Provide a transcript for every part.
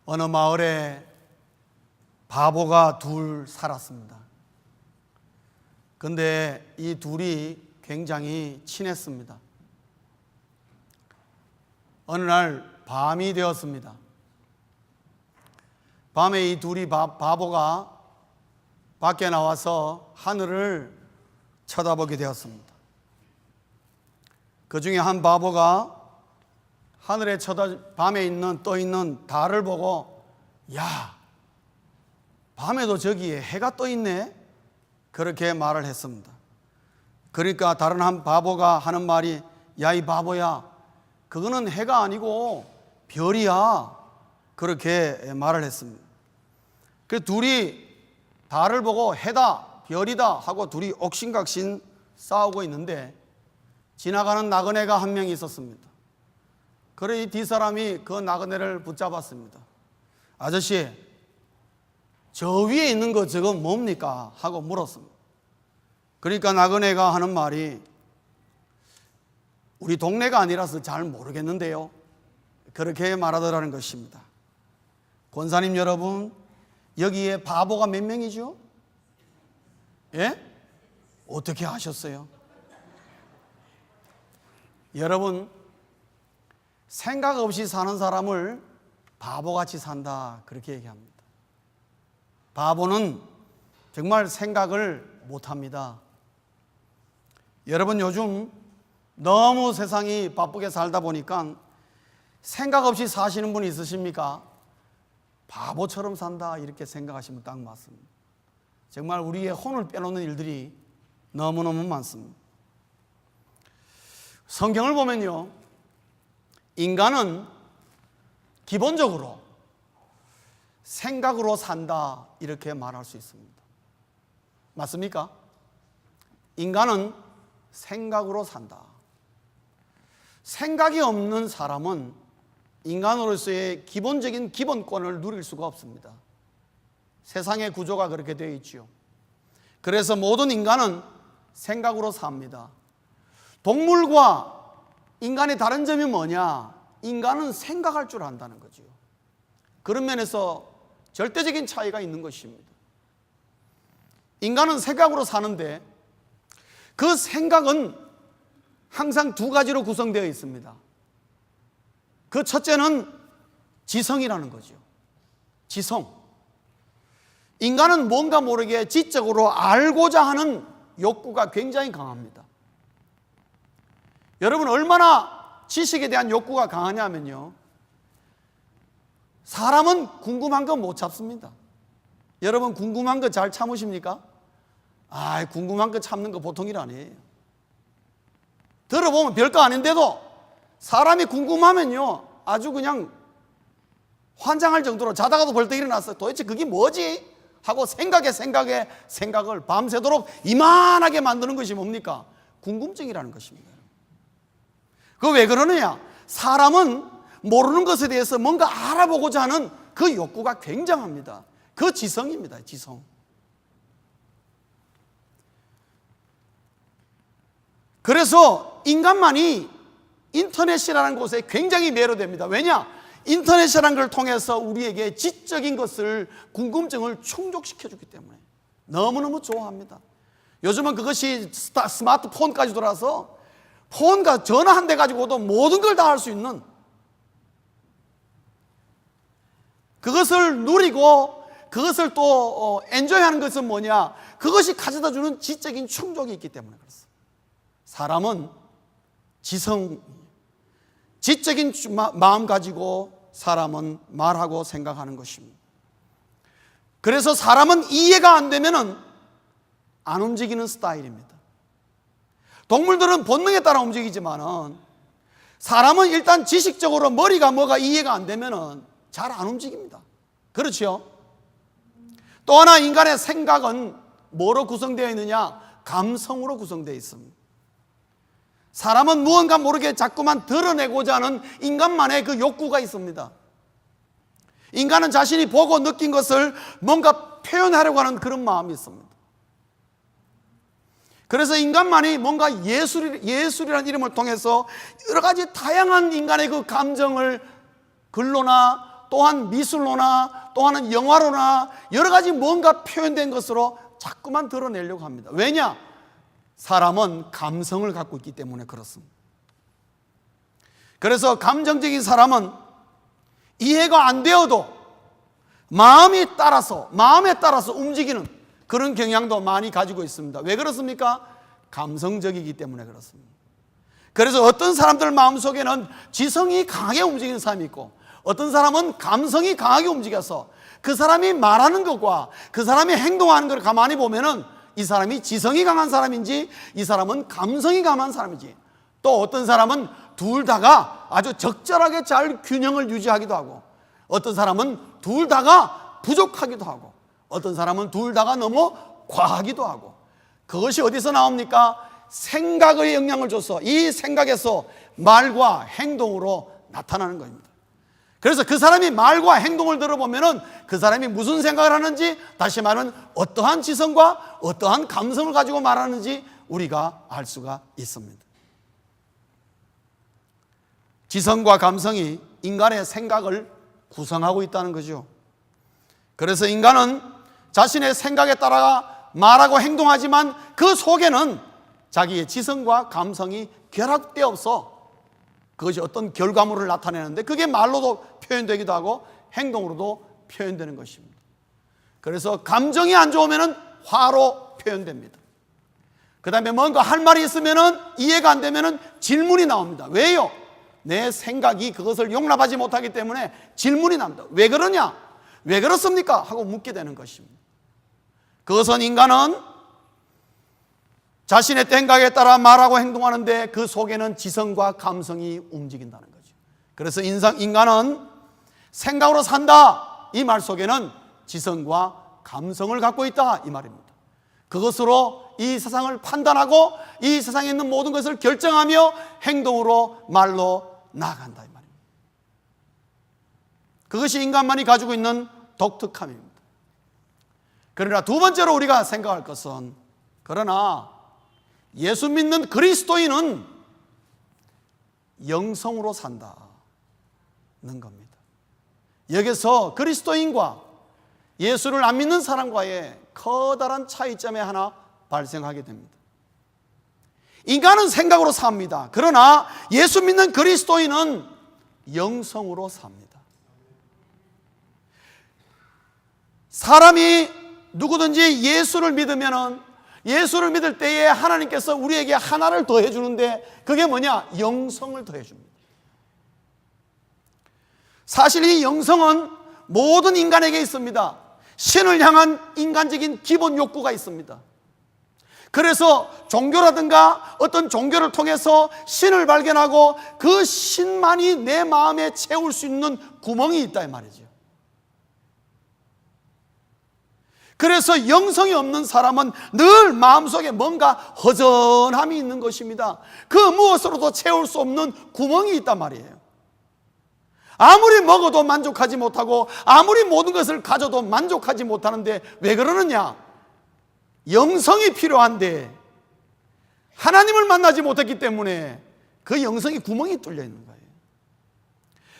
어느 마을에 바보가 둘 살았습니다. 근데 이 둘이 굉장히 친했습니다. 어느 날 밤이 되었습니다. 밤에 이 둘이 바보가 밖에 나와서 하늘을 쳐다보게 되었습니다. 그 중에 한 바보가 하늘에 밤에 떠 있는 달을 보고, 야, 밤에도 저기에 해가 떠 있네? 그렇게 말을 했습니다. 그러니까 다른 한 바보가 하는 말이, 야, 이 바보야, 그거는 해가 아니고 별이야. 그렇게 말을 했습니다. 그 둘이 달을 보고 해다, 별이다 하고 둘이 옥신각신 싸우고 있는데, 지나가는 나그네가 한 명 있었습니다. 그래 이 뒷사람이 그 나그네를 붙잡았습니다. 아저씨, 저 위에 있는 거 저거 뭡니까? 하고 물었습니다. 그러니까 나그네가 하는 말이, 우리 동네가 아니라서 잘 모르겠는데요. 그렇게 말하더라는 것입니다. 권사님 여러분, 여기에 바보가 몇 명이죠? 예? 어떻게 아셨어요? 여러분, 생각 없이 사는 사람을 바보같이 산다, 그렇게 얘기합니다. 바보는 정말 생각을 못합니다. 여러분, 요즘 너무 세상이 바쁘게 살다 보니까 생각 없이 사시는 분 있으십니까? 바보처럼 산다, 이렇게 생각하시면 딱 맞습니다. 정말 우리의 혼을 빼놓는 일들이 너무너무 많습니다. 성경을 보면요, 인간은 기본적으로 생각으로 산다, 이렇게 말할 수 있습니다. 맞습니까? 인간은 생각으로 산다. 생각이 없는 사람은 인간으로서의 기본적인 기본권을 누릴 수가 없습니다. 세상의 구조가 그렇게 되어 있지요. 그래서 모든 인간은 생각으로 삽니다. 동물과 인간의 다른 점이 뭐냐? 인간은 생각할 줄 안다는 거죠. 그런 면에서 절대적인 차이가 있는 것입니다. 인간은 생각으로 사는데 그 생각은 항상 두 가지로 구성되어 있습니다. 그 첫째는 지성이라는 거죠. 지성. 인간은 뭔가 모르게 지적으로 알고자 하는 욕구가 굉장히 강합니다. 여러분, 얼마나 지식에 대한 욕구가 강하냐면요, 사람은 궁금한 거 못 참습니다. 여러분, 궁금한 거 잘 참으십니까? 궁금한 거 참는 거 보통 일 아니에요. 들어보면 별거 아닌데도 사람이 궁금하면요, 아주 그냥 환장할 정도로 자다가도 벌떡 일어났어요. 도대체 그게 뭐지? 하고 생각을 밤새도록 이만하게 만드는 것이 뭡니까? 궁금증이라는 것입니다. 그거 왜 그러느냐? 사람은 모르는 것에 대해서 뭔가 알아보고자 하는 그 욕구가 굉장합니다. 그 지성입니다. 지성. 그래서 인간만이 인터넷이라는 곳에 굉장히 매료됩니다. 왜냐? 인터넷이라는 걸 통해서 우리에게 지적인 것을, 궁금증을 충족시켜주기 때문에 너무너무 좋아합니다. 요즘은 그것이 스마트폰까지 돌아서 폰과 전화 한 대 가지고도 모든 걸 다 할 수 있는, 그것을 누리고 그것을 또 엔조이하는 것은 뭐냐? 그것이 가져다 주는 지적인 충족이 있기 때문에 그렇습니다. 사람은 지적인 마음 가지고 사람은 말하고 생각하는 것입니다. 그래서 사람은 이해가 안 되면은 안 움직이는 스타일입니다. 동물들은 본능에 따라 움직이지만은 사람은 일단 지식적으로 머리가 뭐가 이해가 안 되면은 잘 안 움직입니다. 그렇죠? 또 하나, 인간의 생각은 뭐로 구성되어 있느냐? 감성으로 구성되어 있습니다. 사람은 무언가 모르게 자꾸만 드러내고자 하는 인간만의 그 욕구가 있습니다. 인간은 자신이 보고 느낀 것을 뭔가 표현하려고 하는 그런 마음이 있습니다. 그래서 인간만이 뭔가 예술이라는 이름을 통해서 여러 가지 다양한 인간의 그 감정을 글로나 또한 미술로나 또한 영화로나 여러 가지 뭔가 표현된 것으로 자꾸만 드러내려고 합니다. 왜냐? 사람은 감성을 갖고 있기 때문에 그렇습니다. 그래서 감정적인 사람은 이해가 안 되어도 마음에 따라서 움직이는 그런 경향도 많이 가지고 있습니다. 왜 그렇습니까? 감성적이기 때문에 그렇습니다. 그래서 어떤 사람들 마음속에는 지성이 강하게 움직이는 사람이 있고, 어떤 사람은 감성이 강하게 움직여서 그 사람이 말하는 것과 그 사람이 행동하는 걸 가만히 보면은 이 사람이 지성이 강한 사람인지 이 사람은 감성이 강한 사람인지, 또 어떤 사람은 둘 다가 아주 적절하게 잘 균형을 유지하기도 하고, 어떤 사람은 둘 다가 부족하기도 하고, 어떤 사람은 둘 다가 너무 과하기도 하고. 그것이 어디서 나옵니까? 생각의 영향을 줘서 이 생각에서 말과 행동으로 나타나는 겁니다. 그래서 그 사람이 말과 행동을 들어보면은 그 사람이 무슨 생각을 하는지, 다시 말하면 어떠한 지성과 어떠한 감성을 가지고 말하는지 우리가 알 수가 있습니다. 지성과 감성이 인간의 생각을 구성하고 있다는 거죠. 그래서 인간은 자신의 생각에 따라 말하고 행동하지만 그 속에는 자기의 지성과 감성이 결합되어서 그것이 어떤 결과물을 나타내는데 그게 말로도 표현되기도 하고 행동으로도 표현되는 것입니다. 그래서 감정이 안 좋으면 화로 표현됩니다. 그 다음에 뭔가 할 말이 있으면 이해가 안 되면 질문이 나옵니다. 왜요? 내 생각이 그것을 용납하지 못하기 때문에 질문이 납니다. 왜 그러냐? 왜 그렇습니까? 하고 묻게 되는 것입니다. 그것은 인간은 자신의 생각에 따라 말하고 행동하는데 그 속에는 지성과 감성이 움직인다는 거죠. 그래서 인간은 생각으로 산다, 이 말 속에는 지성과 감성을 갖고 있다, 이 말입니다. 그것으로 이 세상을 판단하고 이 세상에 있는 모든 것을 결정하며 행동으로 말로 나아간다, 이 말입니다. 그것이 인간만이 가지고 있는 독특함입니다. 그러나 두 번째로 우리가 생각할 것은, 그러나 예수 믿는 그리스도인은 영성으로 산다는 겁니다. 여기서 그리스도인과 예수를 안 믿는 사람과의 커다란 차이점이 하나 발생하게 됩니다. 인간은 생각으로 삽니다. 그러나 예수 믿는 그리스도인은 영성으로 삽니다. 사람이 누구든지 예수를 믿을 때에 하나님께서 우리에게 하나를 더해 주는데 그게 뭐냐? 영성을 더해 줍니다. 사실 이 영성은 모든 인간에게 있습니다. 신을 향한 인간적인 기본 욕구가 있습니다. 그래서 종교라든가 어떤 종교를 통해서 신을 발견하고 그 신만이 내 마음에 채울 수 있는 구멍이 있다, 이 말이죠. 그래서 영성이 없는 사람은 늘 마음속에 뭔가 허전함이 있는 것입니다. 그 무엇으로도 채울 수 없는 구멍이 있단 말이에요. 아무리 먹어도 만족하지 못하고 아무리 모든 것을 가져도 만족하지 못하는데 왜 그러느냐? 영성이 필요한데 하나님을 만나지 못했기 때문에 그 영성이 구멍이 뚫려 있는 거예요.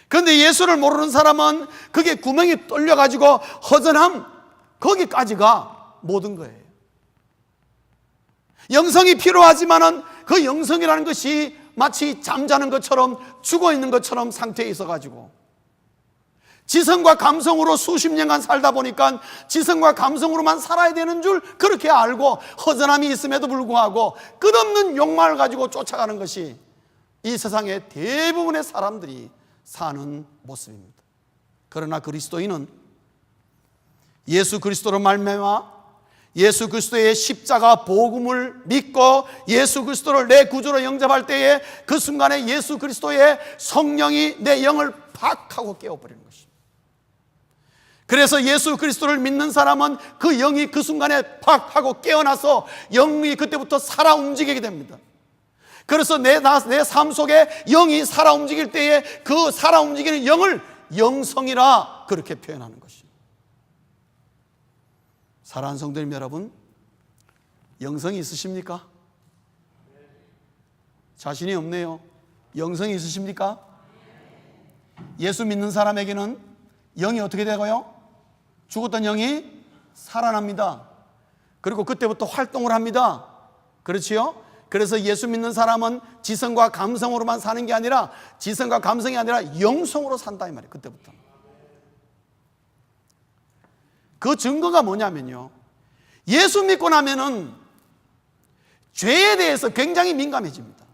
그런데 예수를 모르는 사람은 그게 구멍이 뚫려가지고 허전함, 거기까지가 모든 거예요. 영성이 필요하지만은 그 영성이라는 것이 마치 잠자는 것처럼 죽어 있는 것처럼 상태에 있어가지고 지성과 감성으로 수십 년간 살다 보니까 지성과 감성으로만 살아야 되는 줄 그렇게 알고 허전함이 있음에도 불구하고 끝없는 욕망을 가지고 쫓아가는 것이 이 세상의 대부분의 사람들이 사는 모습입니다. 그러나 그리스도인은 예수 그리스도로 말미암아 예수 그리스도의 십자가 복음을 믿고 예수 그리스도를 내 구주로 영접할 때에 그 순간에 예수 그리스도의 성령이 내 영을 팍 하고 깨워버리는 것입니다. 그래서 예수 그리스도를 믿는 사람은 그 영이 그 순간에 팍 하고 깨어나서 영이 그때부터 살아 움직이게 됩니다. 그래서 내 삶 속에 영이 살아 움직일 때에 그 살아 움직이는 영을 영성이라 그렇게 표현하는 것입니다. 사랑하는 성도님 여러분, 영성이 있으십니까? 자신이 없네요. 영성이 있으십니까? 예수 믿는 사람에게는 영이 어떻게 되고요? 죽었던 영이 살아납니다. 그리고 그때부터 활동을 합니다. 그렇지요? 그래서 예수 믿는 사람은 지성과 감성으로만 사는 게 아니라, 지성과 감성이 아니라 영성으로 산다 이 말이에요. 그때부터. 그 증거가 뭐냐면요, 예수 믿고 나면은 죄에 대해서 굉장히 민감해집니다.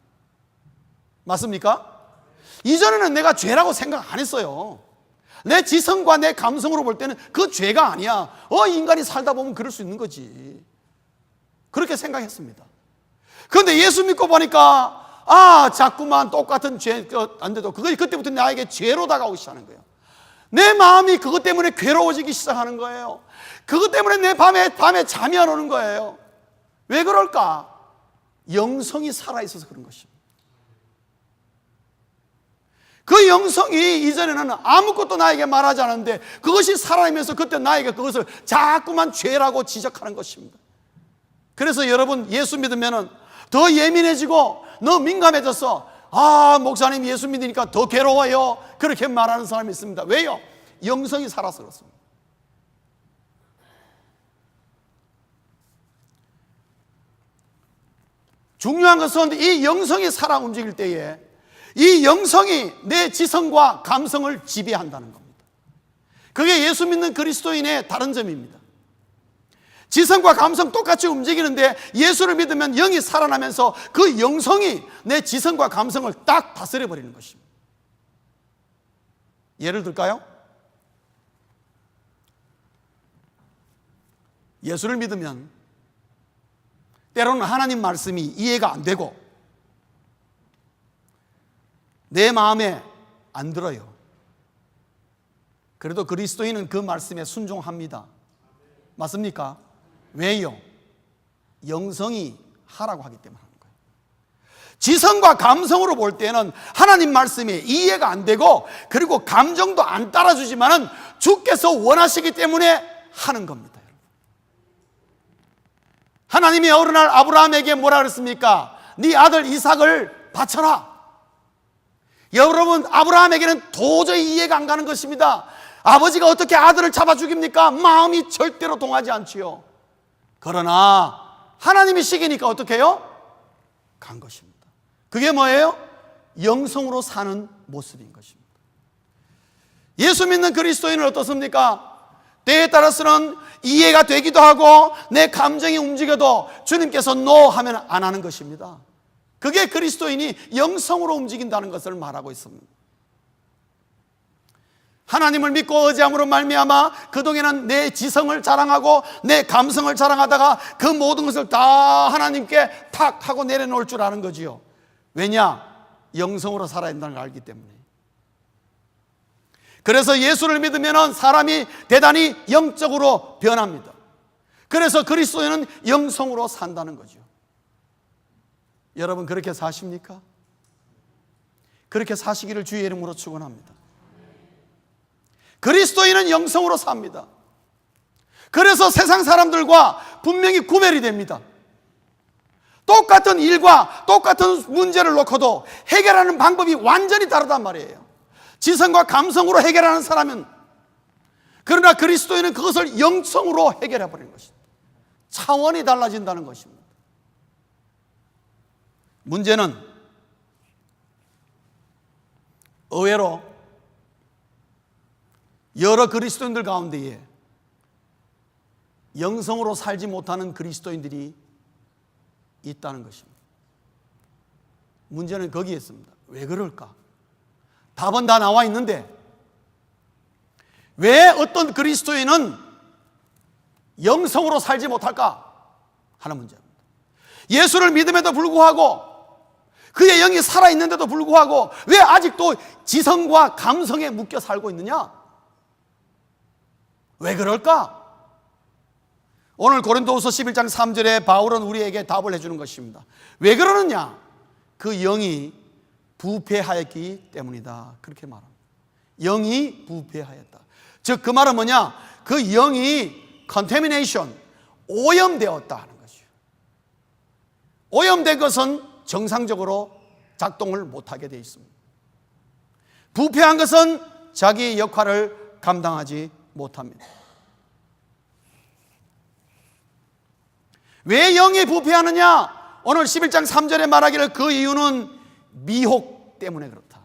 맞습니까? 이전에는 내가 죄라고 생각 안 했어요. 내 지성과 내 감성으로 볼 때는 그 죄가 아니야. 인간이 살다 보면 그럴 수 있는 거지. 그렇게 생각했습니다. 그런데 예수 믿고 보니까 자꾸만 똑같은 죄 안 돼도 그것이 그때부터 나에게 죄로 다가오기 시작하는 거예요. 내 마음이 그것 때문에 괴로워지기 시작하는 거예요. 그것 때문에 내 밤에 잠이 안 오는 거예요. 왜 그럴까? 영성이 살아있어서 그런 것입니다. 그 영성이 이전에는 아무것도 나에게 말하지 않았는데 그것이 살아나면서 그때 나에게 그것을 자꾸만 죄라고 지적하는 것입니다. 그래서 여러분, 예수 믿으면 더 예민해지고 너 민감해졌어. 목사님 예수 믿으니까 더 괴로워요. 그렇게 말하는 사람이 있습니다. 왜요? 영성이 살아서 그렇습니다. 중요한 것은 이 영성이 살아 움직일 때에 이 영성이 내 지성과 감성을 지배한다는 겁니다. 그게 예수 믿는 그리스도인의 다른 점입니다. 지성과 감성 똑같이 움직이는데 예수를 믿으면 영이 살아나면서 그 영성이 내 지성과 감성을 딱 다스려버리는 것입니다. 예를 들까요? 예수를 믿으면 때로는 하나님 말씀이 이해가 안 되고 내 마음에 안 들어요. 그래도 그리스도인은 그 말씀에 순종합니다. 맞습니까? 왜요? 영성이 하라고 하기 때문에 하는 거예요. 지성과 감성으로 볼 때는 하나님 말씀이 이해가 안 되고 그리고 감정도 안 따라주지만은 주께서 원하시기 때문에 하는 겁니다. 하나님이 어느 날 아브라함에게 뭐라 그랬습니까? 네 아들 이삭을 바쳐라. 여러분, 아브라함에게는 도저히 이해가 안 가는 것입니다. 아버지가 어떻게 아들을 잡아 죽입니까? 마음이 절대로 동하지 않지요. 그러나 하나님이 시키니까 어떻게 해요? 간 것입니다. 그게 뭐예요? 영성으로 사는 모습인 것입니다. 예수 믿는 그리스도인은 어떻습니까? 때에 따라서는 이해가 되기도 하고 내 감정이 움직여도 주님께서 노 하면 안 하는 것입니다. 그게 그리스도인이 영성으로 움직인다는 것을 말하고 있습니다. 하나님을 믿고 의지함으로 말미암아 그동안에는 내 지성을 자랑하고 내 감성을 자랑하다가 그 모든 것을 다 하나님께 탁 하고 내려놓을 줄 아는 거지요. 왜냐? 영성으로 살아야 한다는 걸 알기 때문에. 그래서 예수를 믿으면 사람이 대단히 영적으로 변합니다. 그래서 그리스도인은 영성으로 산다는 거죠. 여러분, 그렇게 사십니까? 그렇게 사시기를 주의 이름으로 축원합니다. 그리스도인은 영성으로 삽니다. 그래서 세상 사람들과 분명히 구별이 됩니다. 똑같은 일과 똑같은 문제를 놓고도 해결하는 방법이 완전히 다르단 말이에요. 지성과 감성으로 해결하는 사람은, 그러나 그리스도인은 그것을 영성으로 해결해 버리는 것입니다. 차원이 달라진다는 것입니다. 문제는 의외로 여러 그리스도인들 가운데에 영성으로 살지 못하는 그리스도인들이 있다는 것입니다. 문제는 거기에 있습니다. 왜 그럴까? 답은 다 나와 있는데 왜 어떤 그리스도인은 영성으로 살지 못할까 하는 문제입니다. 예수를 믿음에도 불구하고 그의 영이 살아있는데도 불구하고 왜 아직도 지성과 감성에 묶여 살고 있느냐? 왜 그럴까? 오늘 고린도후서 11장 3절에 바울은 우리에게 답을 해주는 것입니다. 왜 그러느냐? 그 영이 부패하였기 때문이다. 그렇게 말합니다. 영이 부패하였다. 즉 그 말은 뭐냐? 그 영이 contamination, 오염되었다 하는 것이죠. 오염된 것은 정상적으로 작동을 못하게 되어 있습니다. 부패한 것은 자기 역할을 감당하지 못합니다. 왜 영이 부패하느냐? 오늘 11장 3절에 말하기를 그 이유는 미혹 때문에 그렇다.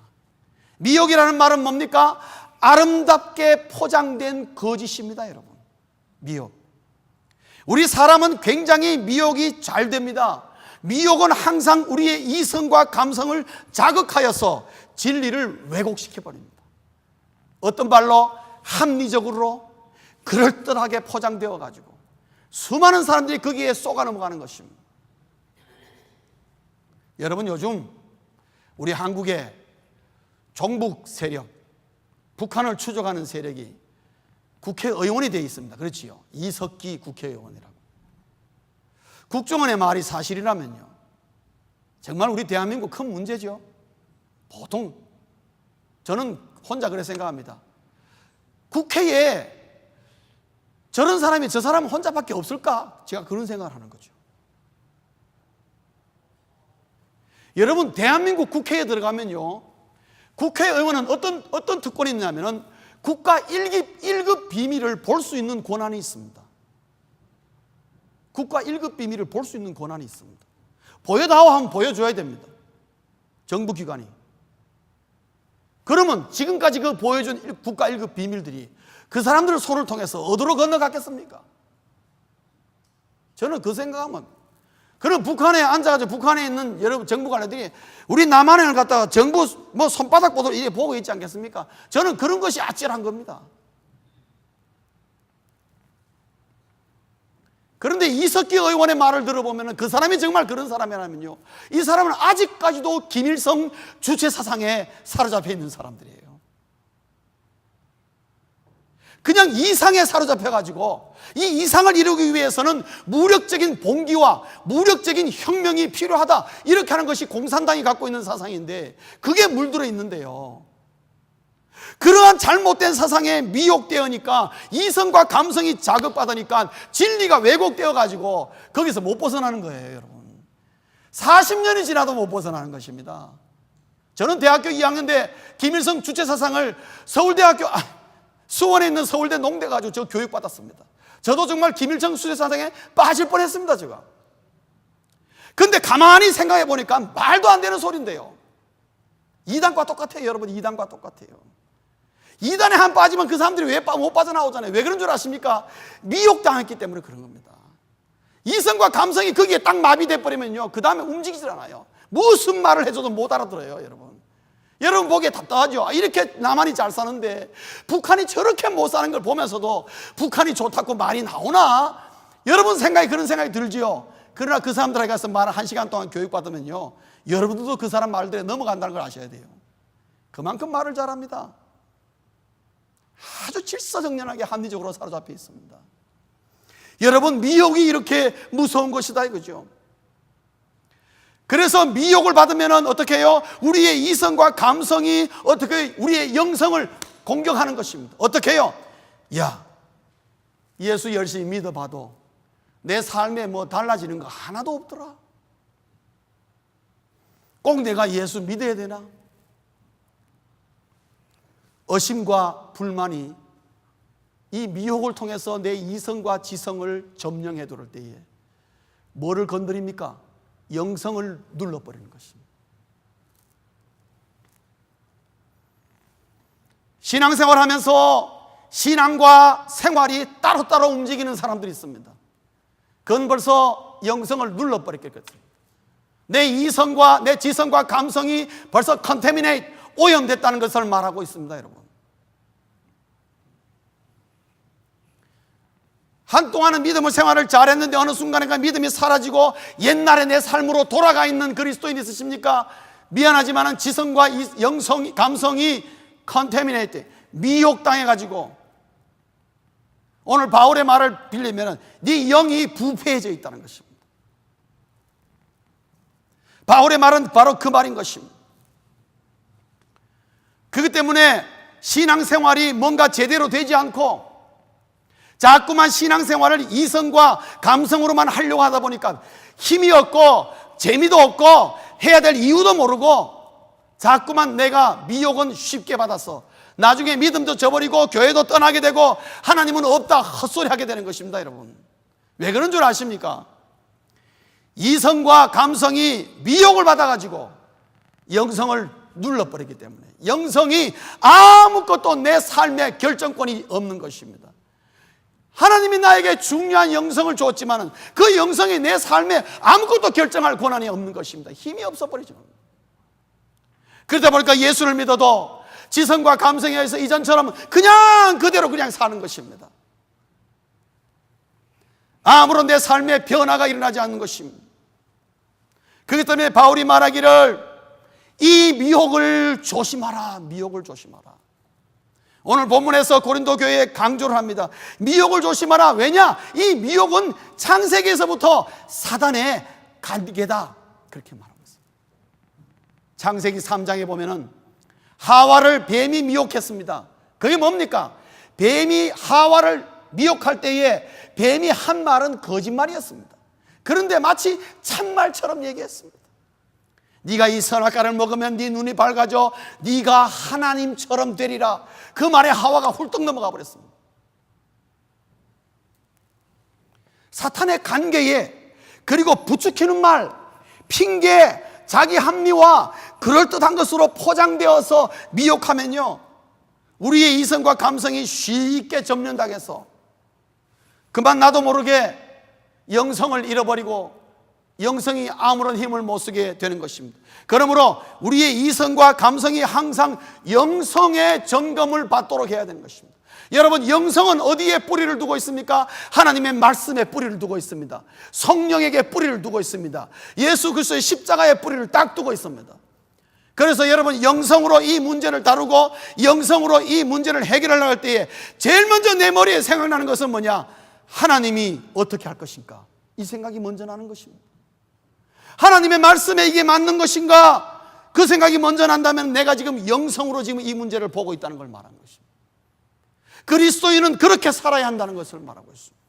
미혹이라는 말은 뭡니까? 아름답게 포장된 거짓입니다, 여러분. 미혹. 우리 사람은 굉장히 미혹이 잘 됩니다. 미혹은 항상 우리의 이성과 감성을 자극하여서 진리를 왜곡시켜 버립니다. 어떤 말로? 합리적으로 그럴듯하게 포장되어 가지고 수많은 사람들이 거기에 쏘가 넘어가는 것입니다. 여러분, 요즘 우리 한국의 종북 세력, 북한을 추적하는 세력이 국회의원이 되어 있습니다. 그렇지요? 이석기 국회의원이라고. 국정원의 말이 사실이라면요, 정말 우리 대한민국 큰 문제죠. 보통 저는 혼자 그렇게 생각합니다. 국회에 저런 사람이 저 사람 혼자밖에 없을까? 제가 그런 생각을 하는 거죠. 여러분, 대한민국 국회에 들어가면요, 국회의원은 어떤 특권이 있냐면은 국가 1급 비밀을 볼 수 있는 권한이 있습니다. 국가 1급 비밀을 볼 수 있는 권한이 있습니다. 보여다오 하면 보여줘야 됩니다. 정부기관이. 그러면 지금까지 그 보여준 국가 1급 비밀들이 그 사람들 손을 통해서 어디로 건너갔겠습니까? 저는 그 생각하면, 그럼 북한에 앉아가지고 북한에 있는 여러분 정부관료들이 우리 남한을 갖다가 정부 손바닥 보도록 이렇게 보고 있지 않겠습니까? 저는 그런 것이 아찔한 겁니다. 그런데 이석기 의원의 말을 들어보면 그 사람이 정말 그런 사람이라면요, 이 사람은 아직까지도 김일성 주체 사상에 사로잡혀 있는 사람들이에요. 그냥 이상에 사로잡혀가지고 이 이상을 이루기 위해서는 무력적인 봉기와 무력적인 혁명이 필요하다, 이렇게 하는 것이 공산당이 갖고 있는 사상인데 그게 물들어 있는데요, 그러한 잘못된 사상에 미혹되어니까 이성과 감성이 자극받으니까 진리가 왜곡되어 가지고 거기서 못 벗어나는 거예요, 여러분. 40년이 지나도 못 벗어나는 것입니다. 저는 대학교 2학년 때 김일성 주체 사상을 수원에 있는 서울대 농대 가지고 저 교육받았습니다. 저도 정말 김일성 주체 사상에 빠질 뻔했습니다, 제가. 근데 가만히 생각해 보니까 말도 안 되는 소리인데요, 이단과 똑같아요, 여러분. 이단과 똑같아요. 이단에 한 빠지면 그 사람들이 왜 못 빠져나오잖아요. 왜 그런 줄 아십니까? 미혹당했기 때문에 그런 겁니다. 이성과 감성이 거기에 딱 마비돼 버리면요, 그 다음에 움직이질 않아요. 무슨 말을 해줘도 못 알아들어요, 여러분. 여러분 보기에 답답하죠. 이렇게 남한이 잘 사는데 북한이 저렇게 못 사는 걸 보면서도 북한이 좋다고 말이 나오나? 여러분 생각에 그런 생각이 들지요. 그러나 그 사람들에게 가서 말을 1시간 동안 교육받으면요, 여러분들도 그 사람 말들에 넘어간다는 걸 아셔야 돼요. 그만큼 말을 잘합니다. 아주 질서정연하게 합리적으로 사로잡혀 있습니다. 여러분, 미혹이 이렇게 무서운 것이다 이거죠. 그래서 미혹을 받으면 어떻게 해요? 우리의 이성과 감성이 어떻게 우리의 영성을 공격하는 것입니다. 어떻게 해요? 야, 예수 열심히 믿어봐도 내 삶에 뭐 달라지는 거 하나도 없더라. 꼭 내가 예수 믿어야 되나? 의심과 불만이 이 미혹을 통해서 내 이성과 지성을 점령해 둘 때에 뭐를 건드립니까? 영성을 눌러버리는 것입니다. 신앙생활 하면서 신앙과 생활이 따로따로 움직이는 사람들이 있습니다. 그건 벌써 영성을 눌러버렸겠거든요. 내 이성과 내 지성과 감성이 벌써 컨테미네이트, 오염됐다는 것을 말하고 있습니다, 여러분. 한동안은 믿음의 생활을 잘했는데 어느 순간에 믿음이 사라지고 옛날의 내 삶으로 돌아가 있는 그리스도인 있으십니까? 미안하지만 지성과 영성, 감성이 컨테미네이트, 미혹당해가지고 오늘 바울의 말을 빌리면 네 영이 부패해져 있다는 것입니다. 바울의 말은 바로 그 말인 것입니다. 그렇기 때문에 신앙생활이 뭔가 제대로 되지 않고 자꾸만 신앙생활을 이성과 감성으로만 하려고 하다 보니까 힘이 없고 재미도 없고 해야 될 이유도 모르고 자꾸만 내가 미혹은 쉽게 받아서 나중에 믿음도 저버리고 교회도 떠나게 되고 하나님은 없다 헛소리 하게 되는 것입니다. 여러분, 왜 그런 줄 아십니까? 이성과 감성이 미혹을 받아가지고 영성을 눌러버리기 때문에, 영성이 아무것도 내 삶의 결정권이 없는 것입니다. 하나님이 나에게 중요한 영성을 줬지만 그 영성이 내 삶에 아무것도 결정할 권한이 없는 것입니다. 힘이 없어버리죠. 그러다 보니까 예수를 믿어도 지성과 감성에 의해서 이전처럼 그냥 그대로 그냥 사는 것입니다. 아무런 내 삶에 변화가 일어나지 않는 것입니다. 그렇기 때문에 바울이 말하기를 이 미혹을 조심하라, 미혹을 조심하라. 오늘 본문에서 고린도 교회에 강조를 합니다. 미혹을 조심하라. 왜냐? 이 미혹은 창세기에서부터 사단의 관계다, 그렇게 말합니다. 창세기 3장에 보면은 하와를 뱀이 미혹했습니다. 그게 뭡니까? 뱀이 하와를 미혹할 때에 뱀이 한 말은 거짓말이었습니다. 그런데 마치 참말처럼 얘기했습니다. 네가 이 선악과를 먹으면 네 눈이 밝아져 네가 하나님처럼 되리라. 그 말에 하와가 훌떡 넘어가 버렸습니다. 사탄의 관계에, 그리고 부추기는 말, 핑계, 자기 합리화, 그럴듯한 것으로 포장되어서 미혹하면요, 우리의 이성과 감성이 쉽게 점령당해서 그만 나도 모르게 영성을 잃어버리고 영성이 아무런 힘을 못 쓰게 되는 것입니다. 그러므로 우리의 이성과 감성이 항상 영성의 점검을 받도록 해야 되는 것입니다. 여러분, 영성은 어디에 뿌리를 두고 있습니까? 하나님의 말씀에 뿌리를 두고 있습니다. 성령에게 뿌리를 두고 있습니다. 예수 그리스도의 십자가에 뿌리를 딱 두고 있습니다. 그래서 여러분, 영성으로 이 문제를 다루고 영성으로 이 문제를 해결하려고 할 때에 제일 먼저 내 머리에 생각나는 것은 뭐냐? 하나님이 어떻게 할 것인가? 이 생각이 먼저 나는 것입니다. 하나님의 말씀에 이게 맞는 것인가? 그 생각이 먼저 난다면 내가 지금 영성으로 지금 이 문제를 보고 있다는 걸 말하는 것입니다. 그리스도인은 그렇게 살아야 한다는 것을 말하고 있습니다.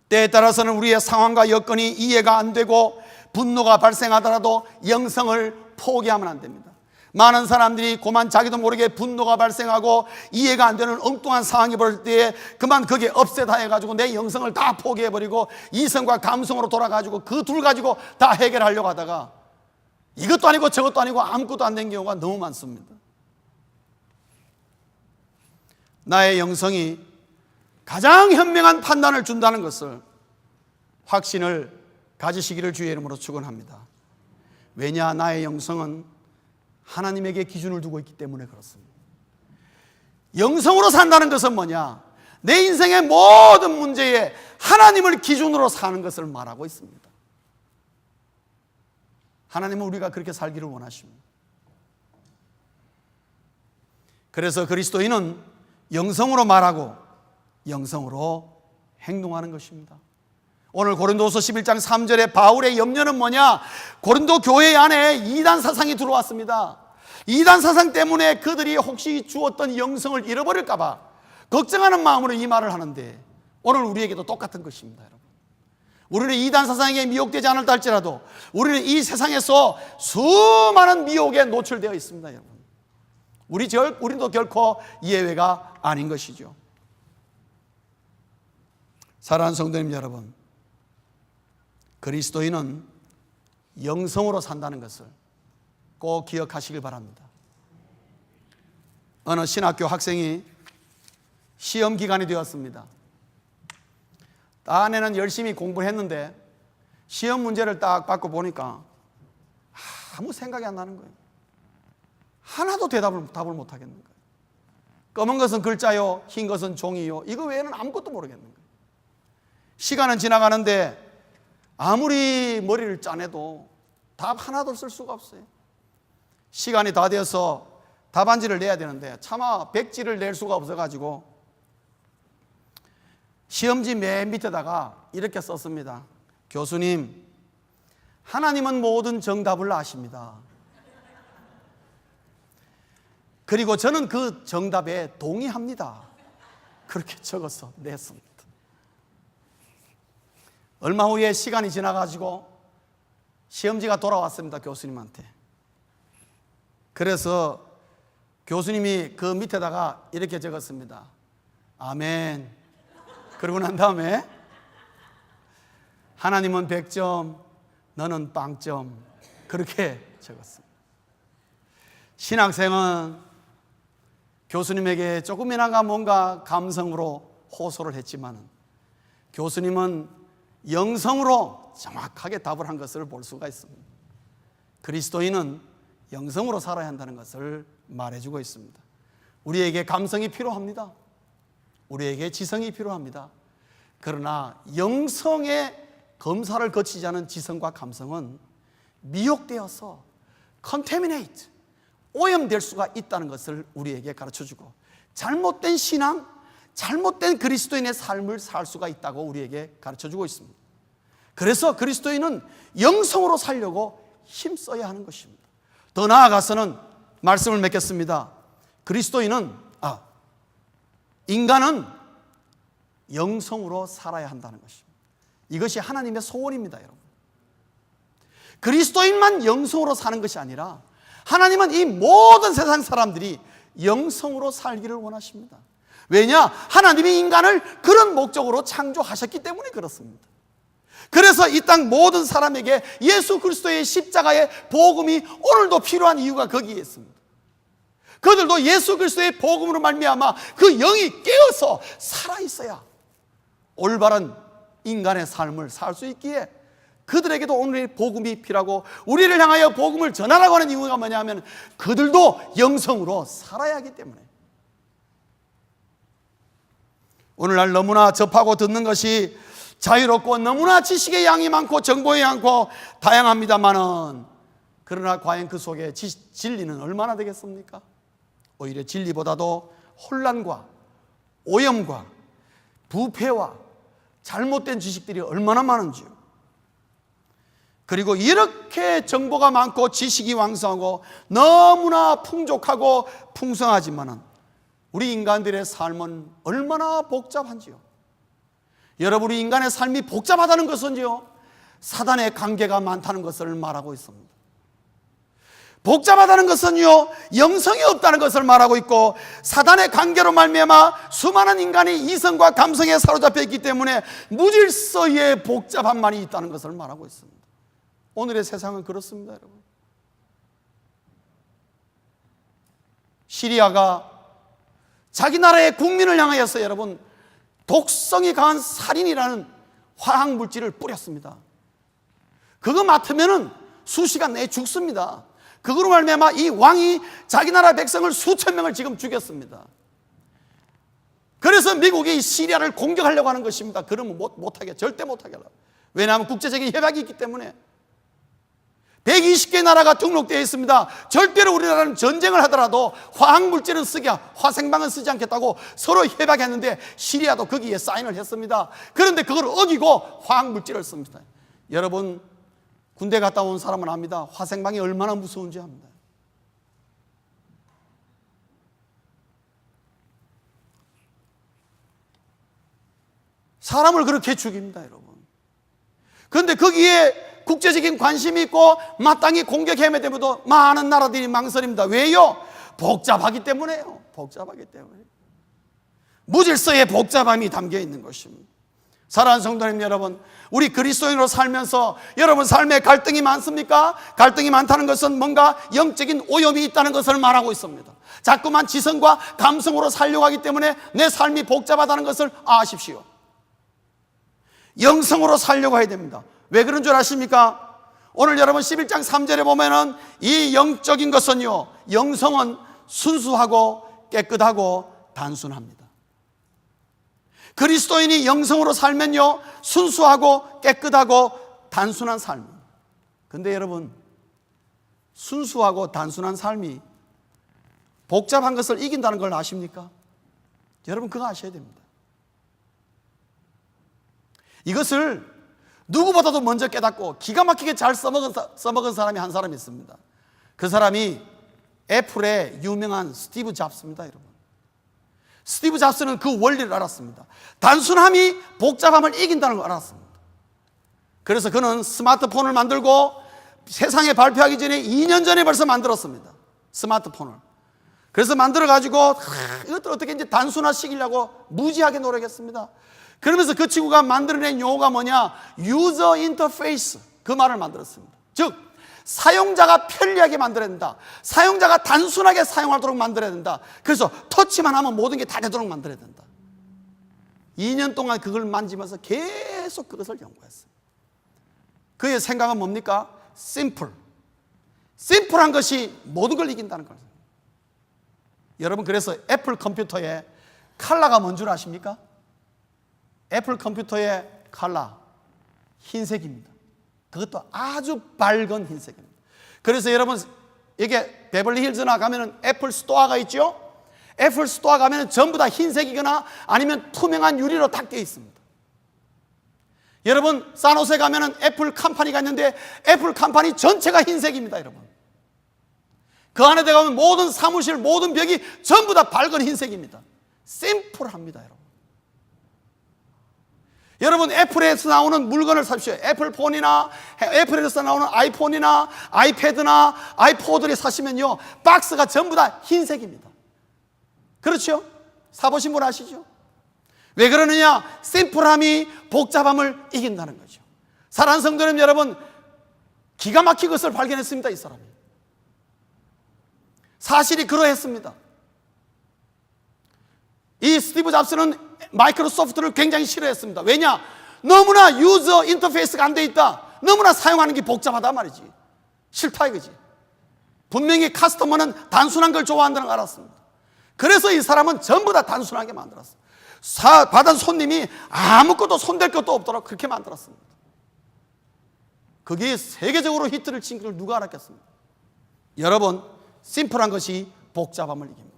때에 따라서는 우리의 상황과 여건이 이해가 안 되고 분노가 발생하더라도 영성을 포기하면 안 됩니다. 많은 사람들이 그만 자기도 모르게 분노가 발생하고 이해가 안 되는 엉뚱한 상황이 벌어질 때에 그만 그게 업세다 해가지고 내 영성을 다 포기해버리고 이성과 감성으로 돌아가지고 그 둘 가지고 다 해결하려고 하다가 이것도 아니고 저것도 아니고 아무것도 안 된 경우가 너무 많습니다. 나의 영성이 가장 현명한 판단을 준다는 것을, 확신을 가지시기를 주의 이름으로 축원합니다. 왜냐? 나의 영성은 하나님에게 기준을 두고 있기 때문에 그렇습니다. 영성으로 산다는 것은 뭐냐? 내 인생의 모든 문제에 하나님을 기준으로 사는 것을 말하고 있습니다. 하나님은 우리가 그렇게 살기를 원하십니다. 그래서 그리스도인은 영성으로 말하고 영성으로 행동하는 것입니다. 오늘 고린도서 11장 3절에 바울의 염려는 뭐냐? 고린도 교회 안에 이단 사상이 들어왔습니다. 이단 사상 때문에 그들이 혹시 주었던 영성을 잃어버릴까 봐 걱정하는 마음으로 이 말을 하는데, 오늘 우리에게도 똑같은 것입니다. 여러분, 우리는 이단 사상에 미혹되지 않을다 할지라도 우리는 이 세상에서 수많은 미혹에 노출되어 있습니다. 여러분, 우리도 결코 예외가 아닌 것이죠. 사랑하는 성도님 여러분, 그리스도인은 영성으로 산다는 것을 꼭 기억하시길 바랍니다. 어느 신학교 학생이 시험 기간이 되었습니다. 딴에는 열심히 공부했는데 시험 문제를 딱 받고 보니까 아무 생각이 안 나는 거예요. 하나도 답을 못 하겠는 거예요. 검은 것은 글자요, 흰 것은 종이요, 이거 외에는 아무것도 모르겠는 거예요. 시간은 지나가는데 아무리 머리를 짜내도 답 하나도 쓸 수가 없어요. 시간이 다 되어서 답안지를 내야 되는데 차마 백지를 낼 수가 없어가지고 시험지 맨 밑에다가 이렇게 썼습니다. 교수님, 하나님은 모든 정답을 아십니다. 그리고 저는 그 정답에 동의합니다. 그렇게 적어서 냈습니다. 얼마 후에 시간이 지나가지고 시험지가 돌아왔습니다. 교수님한테. 그래서 교수님이 그 밑에다가 이렇게 적었습니다. 아멘. 그러고 난 다음에 하나님은 100점, 너는 빵점. 그렇게 적었습니다. 신학생은 교수님에게 조금이나마 뭔가 감성으로 호소를 했지만 교수님은 영성으로 정확하게 답을 한 것을 볼 수가 있습니다. 그리스도인은 영성으로 살아야 한다는 것을 말해주고 있습니다. 우리에게 감성이 필요합니다. 우리에게 지성이 필요합니다. 그러나 영성의 검사를 거치지 않은 지성과 감성은 미혹되어서 contaminate, 오염될 수가 있다는 것을 우리에게 가르쳐주고 잘못된 신앙, 잘못된 그리스도인의 삶을 살 수가 있다고 우리에게 가르쳐주고 있습니다. 그래서 그리스도인은 영성으로 살려고 힘써야 하는 것입니다. 더 나아가서는 말씀을 맺겠습니다. 인간은 영성으로 살아야 한다는 것입니다. 이것이 하나님의 소원입니다, 여러분. 그리스도인만 영성으로 사는 것이 아니라 하나님은 이 모든 세상 사람들이 영성으로 살기를 원하십니다. 왜냐? 하나님이 인간을 그런 목적으로 창조하셨기 때문에 그렇습니다. 그래서 이 땅 모든 사람에게 예수 그리스도의 십자가의 복음이 오늘도 필요한 이유가 거기에 있습니다. 그들도 예수 그리스도의 복음으로 말미암아 그 영이 깨어서 살아있어야 올바른 인간의 삶을 살 수 있기에 그들에게도 오늘의 복음이 필요하고 우리를 향하여 복음을 전하라고 하는 이유가 뭐냐면 그들도 영성으로 살아야 하기 때문에. 오늘날 너무나 접하고 듣는 것이 자유롭고 너무나 지식의 양이 많고 정보의 많고 다양합니다만은 그러나 과연 그 속에 진리는 얼마나 되겠습니까? 오히려 진리보다도 혼란과 오염과 부패와 잘못된 지식들이 얼마나 많은지요. 그리고 이렇게 정보가 많고 지식이 왕성하고 너무나 풍족하고 풍성하지만은 우리 인간들의 삶은 얼마나 복잡한지요. 여러분, 우리 인간의 삶이 복잡하다는 것은요, 사단의 관계가 많다는 것을 말하고 있습니다. 복잡하다는 것은요, 영성이 없다는 것을 말하고 있고 사단의 관계로 말미암아 수많은 인간이 이성과 감성에 사로잡혀 있기 때문에 무질서의 복잡함만이 있다는 것을 말하고 있습니다. 오늘의 세상은 그렇습니다, 여러분. 시리아가 자기 나라의 국민을 향하여서 여러분 독성이 강한 살인이라는 화학물질을 뿌렸습니다. 그거 맡으면은 수시간 내에 죽습니다. 그거로 말미암아 이 왕이 자기 나라 백성을 수천 명을 지금 죽였습니다. 그래서 미국이 이 시리아를 공격하려고 하는 것입니다. 그러면 못하게, 절대 못하게 하려고. 왜냐하면 국제적인 협약이 있기 때문에 120개 나라가 등록되어 있습니다. 절대로 우리나라는 전쟁을 하더라도 화학물질은 화생방은 쓰지 않겠다고 서로 협약했는데 시리아도 거기에 사인을 했습니다. 그런데 그걸 어기고 화학물질을 씁니다. 여러분, 군대 갔다 온 사람은 압니다. 화생방이 얼마나 무서운지 압니다. 사람을 그렇게 죽입니다, 여러분. 그런데 거기에 국제적인 관심이 있고 마땅히 공격해야 되면도 많은 나라들이 망설입니다. 왜요? 복잡하기 때문에요. 복잡하기 때문에. 무질서의 복잡함이 담겨 있는 것입니다. 사랑하는 성도님 여러분, 우리 그리스도인으로 살면서 여러분 삶에 갈등이 많습니까? 갈등이 많다는 것은 뭔가 영적인 오염이 있다는 것을 말하고 있습니다. 자꾸만 지성과 감성으로 살려고 하기 때문에 내 삶이 복잡하다는 것을 아십시오. 영성으로 살려고 해야 됩니다. 왜 그런 줄 아십니까? 오늘 여러분 11장 3절에 보면은 이 영적인 것은요, 영성은 순수하고 깨끗하고 단순합니다. 그리스도인이 영성으로 살면요, 순수하고 깨끗하고 단순한 삶입니다. 근데 여러분, 순수하고 단순한 삶이 복잡한 것을 이긴다는 걸 아십니까? 여러분, 그거 아셔야 됩니다. 이것을 누구보다도 먼저 깨닫고 기가 막히게 잘 써먹은 사람이 한 사람이 있습니다. 그 사람이 애플의 유명한 스티브 잡스입니다, 여러분. 스티브 잡스는 그 원리를 알았습니다. 단순함이 복잡함을 이긴다는 걸 알았습니다. 그래서 그는 스마트폰을 만들고 세상에 발표하기 전에 2년 전에 벌써 만들었습니다. 스마트폰을. 그래서 만들어가지고 이것들 어떻게 이제 단순화시키려고 무지하게 노력했습니다. 그러면서 그 친구가 만들어낸 용어가 뭐냐? 유저 인터페이스, 그 말을 만들었습니다. 즉 사용자가 편리하게 만들어야 된다. 사용자가 단순하게 사용하도록 만들어야 된다. 그래서 터치만 하면 모든 게 다 되도록 만들어야 된다. 2년 동안 그걸 만지면서 계속 그것을 연구했어요. 그의 생각은 뭡니까? 심플한 것이 모든 걸 이긴다는 거예요. 여러분, 그래서 애플 컴퓨터의 컬러가 뭔 줄 아십니까? 애플 컴퓨터의 컬러 흰색입니다. 그것도 아주 밝은 흰색입니다. 그래서 여러분, 이게 베벌리 힐즈나 가면은 애플 스토어가 있죠? 애플 스토어 가면은 전부 다 흰색이거나 아니면 투명한 유리로 딱 되어 있습니다. 여러분, 산호세 가면은 애플 컴퍼니가 있는데 애플 컴퍼니 전체가 흰색입니다, 여러분. 그 안에 들어가면 모든 사무실, 모든 벽이 전부 다 밝은 흰색입니다. 심플합니다, 여러분. 여러분, 애플에서 나오는 물건을 사십시오. 애플폰이나 애플에서 나오는 아이폰이나 아이패드나 아이포드를 사시면요, 박스가 전부 다 흰색입니다. 그렇죠? 사보신 분 아시죠? 왜 그러느냐? 심플함이 복잡함을 이긴다는 거죠. 사랑하는 성도님 여러분, 기가 막힌 것을 발견했습니다, 이 사람이. 사실이 그러했습니다. 이 스티브 잡스는 마이크로소프트를 굉장히 싫어했습니다. 왜냐? 너무나 유저 인터페이스가 안 돼 있다. 너무나 사용하는 게 복잡하단 말이지. 싫다 이거지. 분명히 커스터머는 단순한 걸 좋아한다는 걸 알았습니다. 그래서 이 사람은 전부 다 단순하게 만들었어요. 받은 손님이 아무것도 손댈 것도 없도록 그렇게 만들었습니다. 그게 세계적으로 히트를 친 걸 누가 알았겠습니까? 여러분, 심플한 것이 복잡함을 이깁니다.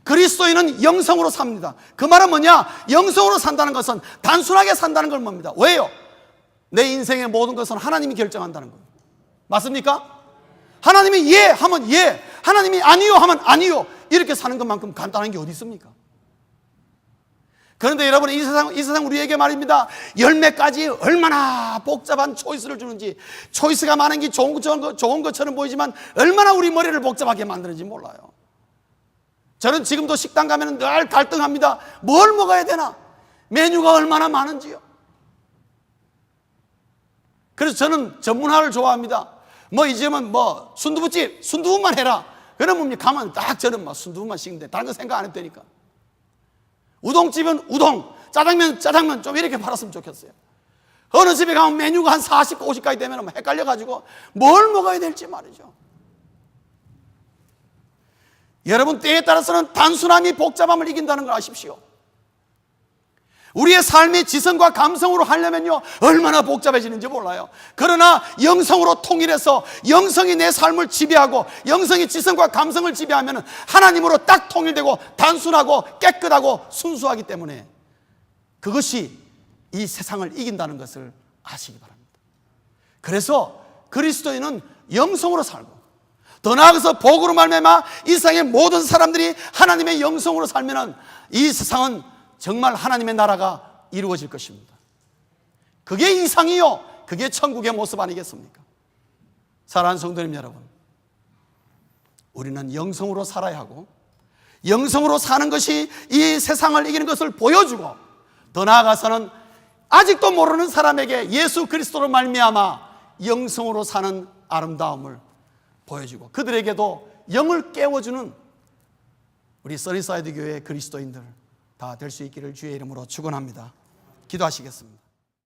그리스도인은 영성으로 삽니다. 그 말은 뭐냐? 영성으로 산다는 것은 단순하게 산다는 걸 뭡니다. 왜요? 내 인생의 모든 것은 하나님이 결정한다는 거예요. 맞습니까? 하나님이 예 하면 예, 하나님이 아니요 하면 아니요, 이렇게 사는 것만큼 간단한 게 어디 있습니까? 그런데 여러분, 이 세상 우리에게 말입니다. 열매까지 얼마나 복잡한 초이스를 주는지, 초이스가 많은 게 좋은 것처럼 보이지만 얼마나 우리 머리를 복잡하게 만드는지 몰라요. 저는 지금도 식당 가면 늘 갈등합니다. 뭘 먹어야 되나? 메뉴가 얼마나 많은지요. 그래서 저는 전문화를 좋아합니다. 이 집은 순두부집, 순두부만 해라. 그러면 가면 딱 저는 순두부만 시키는데 다른 거 생각 안 해도 되니까. 우동집은 우동, 짜장면 좀 이렇게 팔았으면 좋겠어요. 어느 집에 가면 메뉴가 한 40, 50까지 되면 헷갈려가지고 뭘 먹어야 될지 말이죠. 여러분, 때에 따라서는 단순함이 복잡함을 이긴다는 걸 아십시오. 우리의 삶의 지성과 감성으로 하려면요, 얼마나 복잡해지는지 몰라요. 그러나 영성으로 통일해서 영성이 내 삶을 지배하고 영성이 지성과 감성을 지배하면 하나님으로 딱 통일되고 단순하고 깨끗하고 순수하기 때문에 그것이 이 세상을 이긴다는 것을 아시기 바랍니다. 그래서 그리스도인은 영성으로 살고, 더 나아가서 복으로 말미암아 이 세상의 모든 사람들이 하나님의 영성으로 살면 이 세상은 정말 하나님의 나라가 이루어질 것입니다. 그게 이상이요, 그게 천국의 모습 아니겠습니까? 사랑하는 성도님 여러분, 우리는 영성으로 살아야 하고, 영성으로 사는 것이 이 세상을 이기는 것을 보여주고, 더 나아가서는 아직도 모르는 사람에게 예수 그리스도로 말미암아 영성으로 사는 아름다움을 보여주고, 그들에게도 영을 깨워주는 우리 써니사이드 교회 그리스도인들 다 될 수 있기를 주의 이름으로 축원합니다. 기도하시겠습니다.